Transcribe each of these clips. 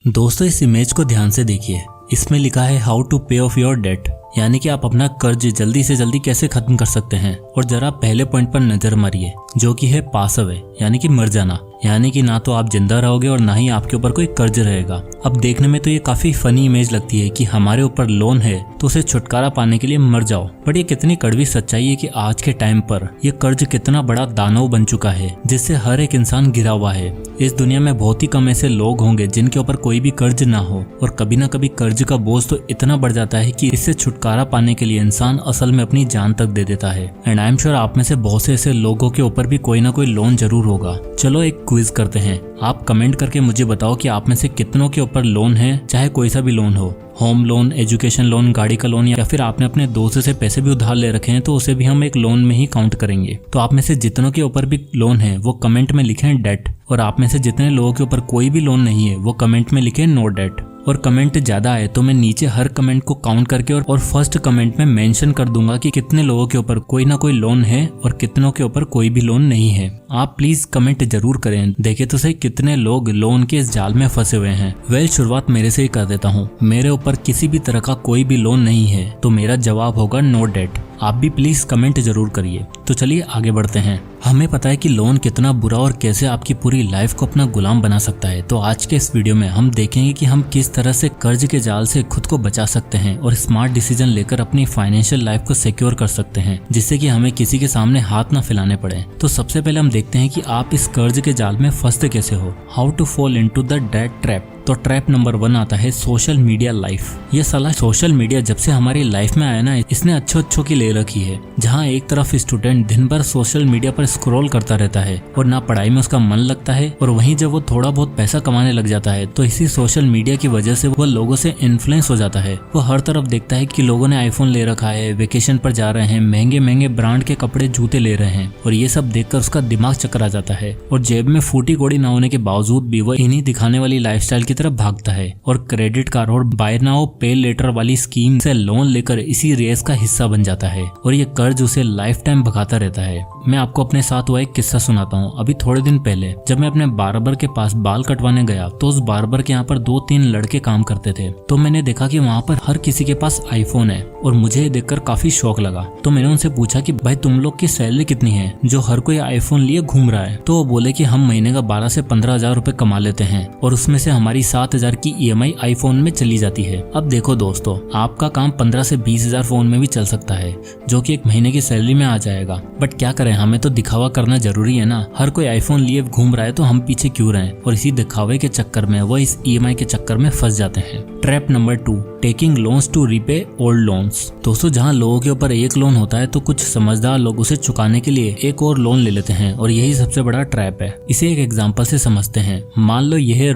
दोस्तों इस इमेज को ध्यान से देखिए। इसमें लिखा है हाउ टू पे ऑफ योर डेट, यानी कि आप अपना कर्ज जल्दी से जल्दी कैसे खत्म कर सकते हैं। और जरा पहले पॉइंट पर नजर मारिए जो कि है पास अवे, यानी कि मर जाना। यानी कि ना तो आप जिंदा रहोगे और ना ही आपके ऊपर कोई कर्ज रहेगा। अब देखने में तो ये काफी फनी इमेज लगती है कि हमारे ऊपर लोन है तो उसे छुटकारा पाने के लिए मर जाओ। बट ये कितनी कड़वी सच्चाई है कि आज के टाइम पर ये कर्ज कितना बड़ा दानव बन चुका है जिससे हर एक इंसान घिरा हुआ है। इस दुनिया में बहुत ही कम ऐसे लोग होंगे जिनके ऊपर कोई भी कर्ज ना हो, और कभी ना कभी कर्ज का बोझ तो इतना बढ़ जाता है कि इससे छुटकारा पाने के लिए इंसान असल में अपनी जान तक दे देता है। एंड आई एम श्योर आप में से बहुत से ऐसे लोगों के ऊपर भी कोई ना कोई लोन जरूर होगा। चलो एक क्विज करते हैं। आप कमेंट करके मुझे बताओ कि आप में से कितनों के ऊपर लोन है, चाहे कोई सा भी लोन हो, होम लोन, एजुकेशन लोन, गाड़ी का लोन, या फिर आपने अपने दोस्त से पैसे भी उधार ले रखे हैं तो उसे भी हम एक लोन में ही काउंट करेंगे। तो आप में से जितनों के ऊपर भी लोन है वो कमेंट में लिखें डेट, और आप में से जितने लोगों के ऊपर कोई भी लोन नहीं है वो कमेंट में लिखें नो डेट। और कमेंट ज्यादा आए तो मैं नीचे हर कमेंट को काउंट करके और फर्स्ट कमेंट में मेंशन कर दूंगा कि कितने लोगों के ऊपर कोई ना कोई लोन है और कितनों के ऊपर कोई भी लोन नहीं है। आप प्लीज कमेंट जरूर करें, देखे तो सही कितने लोग लोन के इस जाल में फंसे हुए हैं। शुरुआत मेरे से ही कर देता हूँ। मेरे ऊपर किसी भी तरह का कोई भी लोन नहीं है तो मेरा जवाब होगा नो डेट। आप भी प्लीज कमेंट जरूर करिए। तो चलिए आगे बढ़ते हैं। हमें पता है कि लोन कितना बुरा और कैसे आपकी पूरी लाइफ को अपना गुलाम बना सकता है। तो आज के इस वीडियो में हम देखेंगे कि हम किस तरह से कर्ज के जाल से खुद को बचा सकते हैं और स्मार्ट डिसीजन लेकर अपनी फाइनेंशियल लाइफ को सिक्योर कर सकते हैं, जिससे कि हमें किसी के सामने हाथ न फैलाने पड़े। तो सबसे पहले हम देखते हैं कि आप इस कर्ज के जाल में फंसते कैसे हो। How to fall into the debt trap. तो ट्रैप नंबर 1 आता है सोशल मीडिया लाइफ। ये साला सोशल मीडिया जब से हमारी लाइफ में आया ना, इसने अच्छों की ले रखी है। जहाँ एक तरफ स्टूडेंट दिन भर सोशल मीडिया पर स्क्रॉल करता रहता है और ना पढ़ाई में उसका मन लगता है, और वहीं जब वो थोड़ा बहुत पैसा कमाने लग जाता है तो इसी सोशल मीडिया की वजह से वो लोगों से इन्फ्लुएंस हो जाता है। वो हर तरफ देखता है कि लोगों ने आईफोन ले रखा है, वेकेशन पर जा रहे हैं, महंगे महंगे ब्रांड के कपड़े जूते ले रहे हैं, और ये सब देखकर उसका दिमाग चक्कर आ जाता है और जेब में फूटी कौड़ी ना होने के बावजूद भी वो इन्हीं दिखाने वाली लाइफस्टाइल की तरफ भागता है और क्रेडिट कार्ड और बाय नाउ पे लेटर वाली स्कीम से लोन लेकर इसी रेस का हिस्सा बन जाता है, और ये कर्ज उसे लाइफ टाइम भगाता रहता है। मैं आपको अपने साथ हुआ एक किस्सा सुनाता हूँ। अभी थोड़े दिन पहले जब मैं अपने बार्बर के पास बाल कटवाने गया तो उस बार्बर के यहाँ पर 2-3 लड़के काम करते थे। तो मैंने देखा कि वहाँ पर हर किसी के पास आईफोन है, और मुझे देखकर काफी शौक लगा। तो मैंने उनसे पूछा कि भाई तुम लोग की सैलरी कितनी है जो हर कोई आईफोन लिए घूम रहा है। तो वो बोले कि हम महीने का 12 से 15 हजार रुपए कमा लेते हैं, और उसमें से हमारी 7 हजार की EMI आईफोन में चली जाती है। अब देखो दोस्तों, आपका काम 15 से 20 हजार फोन में भी चल सकता है, जो कि एक महीने की सैलरी में आ जाएगा। बट क्या करें, हमें तो दिखावा करना जरूरी है ना। हर कोई आईफोन लिए घूम रहा है तो हम पीछे क्यों रहें, और इसी दिखावे के चक्कर में वो इस EMI के चक्कर में फंस जाते हैं। Trap number 2, taking loans to repay old loans. दोस्तों जहाँ लोगों के ऊपर एक लोन होता है तो कुछ समझदार लोग उसे चुकाने के लिए एक और लोन ले लेते हैं, और यही सबसे बड़ा ट्रैप है। इसे एक एग्जांपल से समझते हैं। मान लो यह है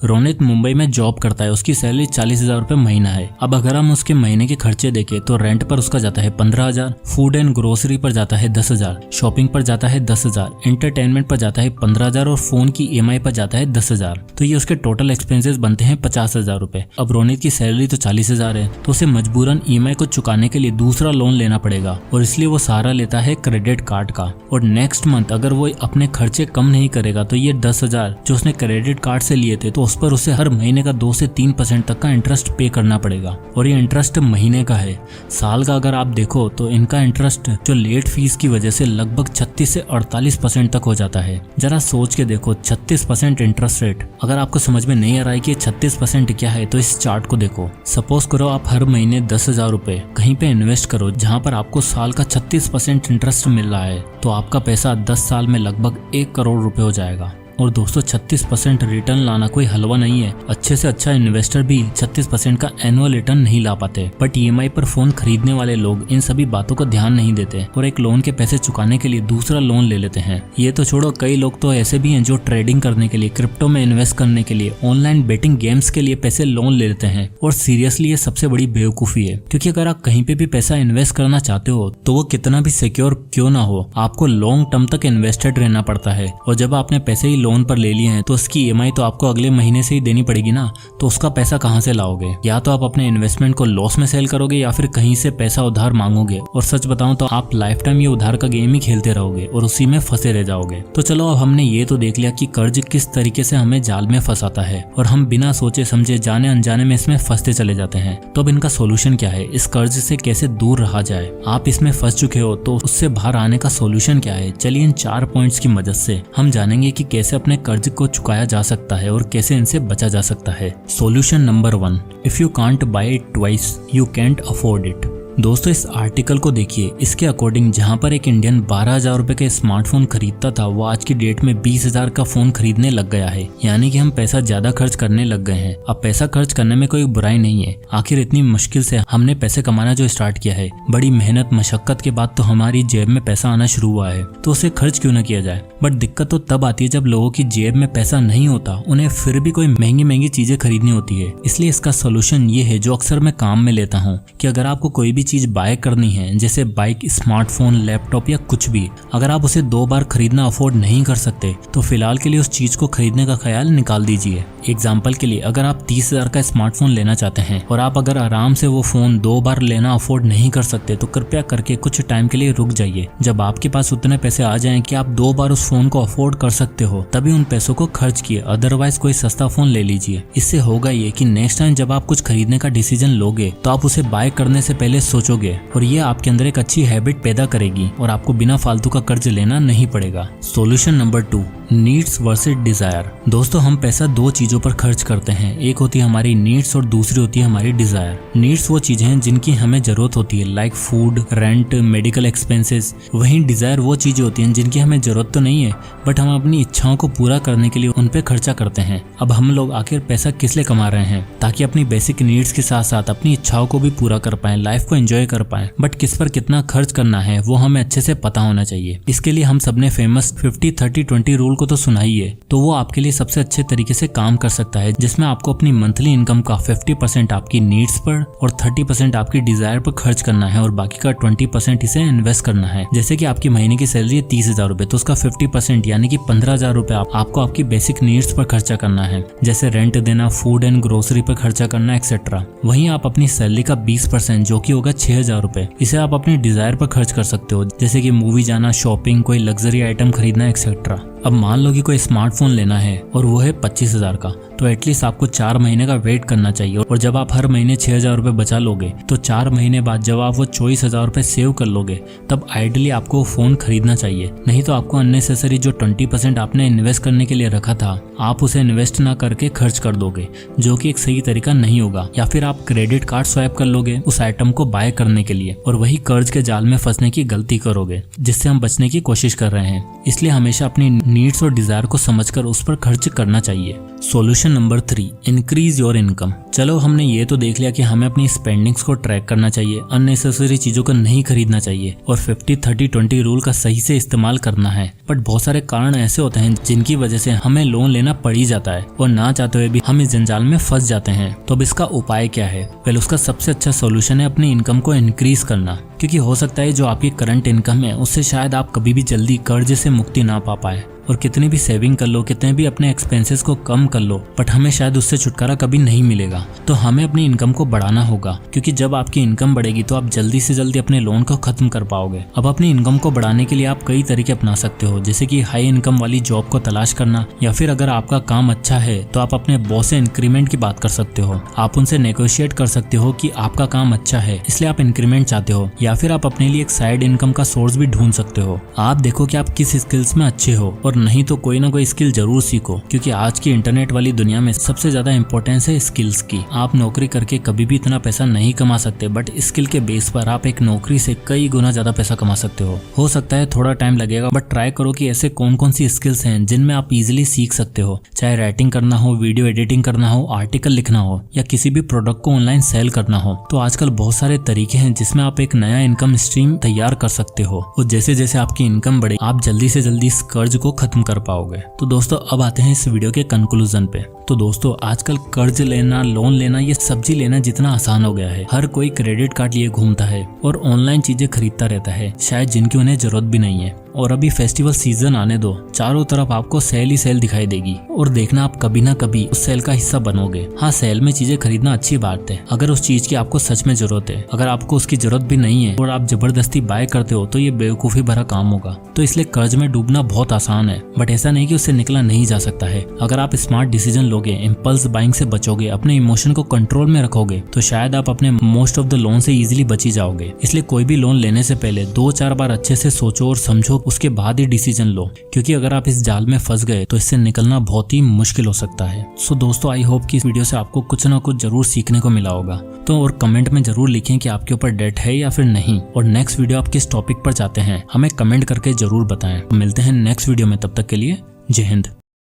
रोनित मुंबई में जॉब करता है। उसकी सैलरी 40 हजार रुपए महीना है। अब अगर हम उसके महीने के खर्चे देखें तो रेंट पर उसका जाता है 15 हजार, फूड एंड ग्रोसरी पर जाता है 10 हजार, शॉपिंग पर जाता है 10 हजार, एंटरटेनमेंट पर जाता है 15 हजार, और फोन की EMI पर जाता है 10 हजार। तो ये उसके टोटल एक्सपेंसेस बनते हैं 50 हजार रुपए। अब रोनित की सैलरी तो 40 हजार है, तो उसे मजबूरन EMI को चुकाने के लिए दूसरा लोन लेना पड़ेगा, और इसलिए वो सहारा लेता है क्रेडिट कार्ड का। और नेक्स्ट मंथ अगर वो अपने खर्चे कम नहीं करेगा तो ये 10 हजार जो उसने क्रेडिट कार्ड से लिए थे तो उस पर उसे हर महीने का 2 से 3% तक का इंटरेस्ट पे करना पड़ेगा। और ये इंटरेस्ट महीने का है। साल का अगर आप देखो तो इनका इंटरेस्ट जो लेट फीस की वजह से लगभग 36 से 48% तक हो जाता है। जरा सोच के देखो, 36% इंटरेस्ट रेट। अगर आपको समझ में नहीं आ रहा है कि 36% क्या है तो इस चार्ट को देखो। सपोज करो आप हर महीने 10 हजार रुपए कहीं पे इन्वेस्ट करो जहाँ पर आपको साल का 36% इंटरेस्ट मिल रहा है, तो आपका पैसा 10 साल में लगभग 1 करोड़ रुपए हो जाएगा। और दोस्तों 36% रिटर्न लाना कोई हलवा नहीं है। अच्छे से अच्छा इन्वेस्टर भी 36% का एनुअल रिटर्न नहीं ला पाते। बट EMI पर फोन खरीदने वाले लोग इन सभी बातों का ध्यान नहीं देते और एक लोन के पैसे चुकाने के लिए दूसरा लोन ले लेते हैं। ये तो छोड़ो, कई लोग तो ऐसे भी हैं जो ट्रेडिंग करने के लिए, क्रिप्टो में इन्वेस्ट करने के लिए, ऑनलाइन बेटिंग गेम्स के लिए पैसे लोन ले लेते हैं। और सीरियसली ये सबसे बड़ी बेवकूफी है, क्योंकि अगर आप कहीं पे भी पैसा इन्वेस्ट करना चाहते हो तो वो कितना भी सिक्योर क्यों ना हो, आपको लॉन्ग टर्म तक इन्वेस्टेड रहना पड़ता है। और जब आपने पैसे ही लोन पर ले लिए हैं तो उसकी EMI तो आपको अगले महीने से ही देनी पड़ेगी ना, तो उसका पैसा कहाँ से लाओगे? या तो आप अपने इन्वेस्टमेंट को लॉस में सेल करोगे या फिर कहीं से पैसा उधार मांगोगे, और सच बताऊं तो आप लाइफ टाइम ये उधार का गेम ही खेलते रहोगे और उसी में फंसे रह जाओगे। तो चलो अब हमने ये तो देख लिया कि कर्ज किस तरीके से हमें जाल में फंसाता है और हम बिना सोचे समझे जाने अनजाने में इसमें फंसते चले जाते हैं। तो अब इनका सोल्यूशन क्या है? इस कर्ज से कैसे दूर रहा जाए? आप इसमें फंस चुके हो तो उससे बाहर आने का सोल्यूशन क्या है? चलिए इन 4 पॉइंट्स की मदद से हम जानेंगे कि कैसे अपने कर्ज को चुकाया जा सकता है और कैसे इनसे बचा जा सकता है। Solution number 1, if you can't buy it twice you can't afford it. दोस्तों इस आर्टिकल को देखिए, इसके अकॉर्डिंग जहां पर एक इंडियन 12,000 रुपए के स्मार्टफोन खरीदता था वो आज की डेट में 20,000 का फोन खरीदने लग गया है। यानी कि हम पैसा ज्यादा खर्च करने लग गए हैं। अब पैसा खर्च करने में कोई बुराई नहीं है, आखिर इतनी मुश्किल से हमने पैसे कमाना जो स्टार्ट किया है, बड़ी मेहनत मशक्कत के बाद तो हमारी जेब में पैसा आना शुरू हुआ है, तो उसे खर्च क्यों न किया जाए। बट दिक्कत तो तब आती है जब लोगों की जेब में पैसा नहीं होता, उन्हें फिर भी कोई महंगी महंगी चीजें खरीदनी होती है। इसलिए इसका सोल्यूशन ये है जो अक्सर मैं काम में लेता हूँ कि अगर आपको कोई भी चीज बाय करनी है, जैसे बाइक, स्मार्टफोन, लैपटॉप या कुछ भी, अगर आप उसे 2 बार खरीदना अफोर्ड नहीं कर सकते तो फिलहाल के लिए उस चीज को खरीदने का ख्याल निकाल दीजिए। एग्जाम्पल के लिए अगर आप 30,000 का स्मार्टफोन लेना चाहते हैं और आप अगर आराम से वो फोन 2 बार लेना अफोर्ड नहीं कर सकते तो कृपया करके कुछ टाइम के लिए रुक जाइए। जब आपके पास उतने पैसे आ जाएं कि आप 2 बार उस फोन को अफोर्ड कर सकते हो तभी उन पैसों को खर्च किए, अदरवाइज कोई सस्ता फोन ले लीजिए। इससे होगा ये कि नेक्स्ट टाइम जब आप कुछ खरीदने का डिसीजन लोगे तो आप उसे बाय करने से पहले सोचोगे और ये आपके अंदर एक अच्छी हैबिट पैदा करेगी और आपको बिना फालतू का कर्ज लेना नहीं पड़ेगा। Solution number 2, needs versus desire. दोस्तों हम पैसा 2 चीजों पर खर्च करते हैं, एक होती है हमारी नीड्स और दूसरी होती है हमारी डिजायर। नीड्स वो चीजें हैं जिनकी हमें जरूरत होती है, like food, rent, medical expenses. वहीं डिजायर वो चीजें होती हैं जिनकी हमें जरूरत तो नहीं है बट हम अपनी इच्छाओं को पूरा करने के लिए उन पे खर्चा करते हैं। अब हम लोग आखिर पैसा किस लिए कमा रहे हैं? ताकि अपनी बेसिक नीड्स के साथ साथ अपनी इच्छाओं को भी पूरा कर पाएं, लाइफ को एंजॉय कर पाएं। बट किस पर कितना खर्च करना है वो हमें अच्छे से पता होना चाहिए। इसके लिए हम सबने फेमस 50-30-20 रूल को तो सुना ही है, तो वो आपके लिए सबसे अच्छे तरीके से काम कर सकता है, जिसमें आपको अपनी मंथली इनकम का 50% आपकी नीड्स पर और 30% आपकी डिजायर पर खर्च करना है और बाकी का 20% इसे इन्वेस्ट करना है। जैसे कि आपकी महीने की सैलरी है 30,000 रुपए, तो उसका 50% यानी कि 15,000 रुपए आपको आपकी बेसिक नीड्स पर खर्चा करना है, जैसे रेंट देना, फूड एंड ग्रोसरी पर खर्चा करना एक्सेट्रा। वहीं आप अपनी सैलरी का 20% जो कि होगा 6,000 रुपए, इसे आप अपनी डिजायर पर खर्च कर सकते हो, जैसे कि मूवी जाना, शॉपिंग, कोई लग्जरी आइटम खरीदना एक्सेट्रा। अब मान लो कि कोई स्मार्टफोन लेना है और वो है 25,000 का, तो एटलीस्ट आपको 4 महीने का वेट करना चाहिए। और जब आप हर महीने 6,000 रुपए बचा लोगे तो 4 महीने बाद जब आप वो 24,000 रुपए सेव कर लोगे तब आइडियली आपको फोन खरीदना चाहिए। नहीं तो आपको अननेसेसरी जो 20% आपने इन्वेस्ट करने के लिए रखा था आप उसे इन्वेस्ट ना करके खर्च कर दोगे, जो कि एक सही तरीका नहीं होगा। या फिर आप क्रेडिट कार्ड स्वैप कर लोगे उस आइटम को बाय करने के लिए और वही कर्ज के जाल में फंसने की गलती करोगे, जिससे हम बचने की कोशिश कर रहे हैं। इसलिए हमेशा अपनी नीड्स और डिजायर को समझकर उस पर खर्च करना चाहिए। Solution number 3, increase your income. चलो हमने ये तो देख लिया कि हमें अपनी स्पेंडिंग्स को ट्रैक करना चाहिए, अननेसेसरी चीजों को नहीं खरीदना चाहिए और 50-30-20 रूल का सही से इस्तेमाल करना है। बट बहुत सारे कारण ऐसे होते हैं जिनकी वजह से हमें लोन लेना पड़ ही जाता है और ना चाहते हुए भी हम इस जंजाल में फंस जाते हैं। तो अब इसका उपाय क्या है? वेल उसका सबसे अच्छा सॉल्यूशन है अपनी इनकम को इंक्रीज करना, क्योंकि हो सकता है जो आपकी करंट इनकम है उससे शायद आप कभी भी जल्दी कर्ज से मुक्ति ना पा पाए। और कितनी भी सेविंग कर लो, कितने भी अपने एक्सपेंसेस को कम कर लो, बट हमें शायद उससे छुटकारा कभी नहीं मिलेगा। तो हमें अपनी इनकम को बढ़ाना होगा, क्योंकि जब आपकी इनकम बढ़ेगी तो आप जल्दी से जल्दी अपने लोन को खत्म कर पाओगे। अब अपनी इनकम को बढ़ाने के लिए आप कई तरीके अपना सकते हो, जैसे कि हाई इनकम वाली जॉब को तलाश करना, या फिर अगर आपका काम अच्छा है तो आप अपने बॉस से इंक्रीमेंट की बात कर सकते हो। आप उनसे नेगोशिएट कर सकते हो कि आपका काम अच्छा है इसलिए आप इंक्रीमेंट चाहते हो, या फिर आप अपने लिए एक साइड इनकम का सोर्स भी ढूंढ सकते हो। आप देखो कि आप किस स्किल्स में अच्छे हो, और नहीं तो कोई ना कोई स्किल जरूर सीखो, क्योंकि आज की इंटरनेट वाली दुनिया में सबसे ज्यादा इंपॉर्टेंस है स्किल्स की। आप नौकरी करके कभी भी इतना पैसा नहीं कमा सकते, बट स्किल के बेस पर आप एक नौकरी से कई गुना ज्यादा पैसा कमा सकते हो सकता है थोड़ा टाइम लगेगा, बट ट्राई करो कि ऐसे कौन कौन सी स्किल्स हैं जिनमें आप इजीली सीख सकते हो, चाहे राइटिंग करना हो, वीडियो एडिटिंग करना हो, आर्टिकल लिखना हो, या किसी भी प्रोडक्ट को ऑनलाइन सेल करना हो। तो आजकल बहुत सारे तरीके हैं जिसमें आप एक नया इनकम स्ट्रीम तैयार कर सकते हो, और जैसे जैसे आपकी इनकम बढ़े आप जल्दी से जल्दी इस कर्ज को खत्म कर पाओगे। तो दोस्तों अब आते हैं इस वीडियो के कंक्लूजन पे। तो दोस्तों आजकल कर्ज लेना, लोन लेना, ये सब्जी लेना जितना आसान हो गया है। हर कोई क्रेडिट कार्ड लिए घूमता है और ऑनलाइन चीजें खरीदता रहता है, शायद जिनकी उन्हें जरूरत भी नहीं है। और अभी फेस्टिवल सीजन आने दो, चारों तरफ आपको सेल ही सेल दिखाई देगी और देखना आप कभी ना कभी उस सेल का हिस्सा बनोगे। हाँ, सेल में चीजें खरीदना अच्छी बात है अगर उस चीज की आपको सच में जरूरत है। अगर आपको उसकी जरूरत भी नहीं है और आप जबरदस्ती बाय करते हो तो ये बेवकूफी भरा काम होगा। तो इसलिए कर्ज में डूबना बहुत आसान है, बट ऐसा नहीं कि उससे निकला नहीं जा सकता है। अगर आप स्मार्ट डिसीजन लोगे, इम्पल्स बाइंग से बचोगे, अपने इमोशन को कंट्रोल में रखोगे तो शायद आप अपने मोस्ट ऑफ द लोन से इजीली बची जाओगे। इसलिए कोई भी लोन लेने से पहले 2-4 बार अच्छे से सोचो और समझो, उसके बाद ही डिसीजन लो, क्योंकि अगर आप इस जाल में फंस गए तो इससे निकलना बहुत ही मुश्किल हो सकता है। सो दोस्तों, आई होप कि इस वीडियो से आपको कुछ ना कुछ जरूर सीखने को मिला होगा। तो और कमेंट में जरूर लिखें कि आपके ऊपर डेट है या फिर नहीं, और नेक्स्ट वीडियो आप किस टॉपिक पर चाहते हैं हमें कमेंट करके जरूर बताएं। मिलते हैं नेक्स्ट वीडियो में, तब तक के लिए जय हिंद।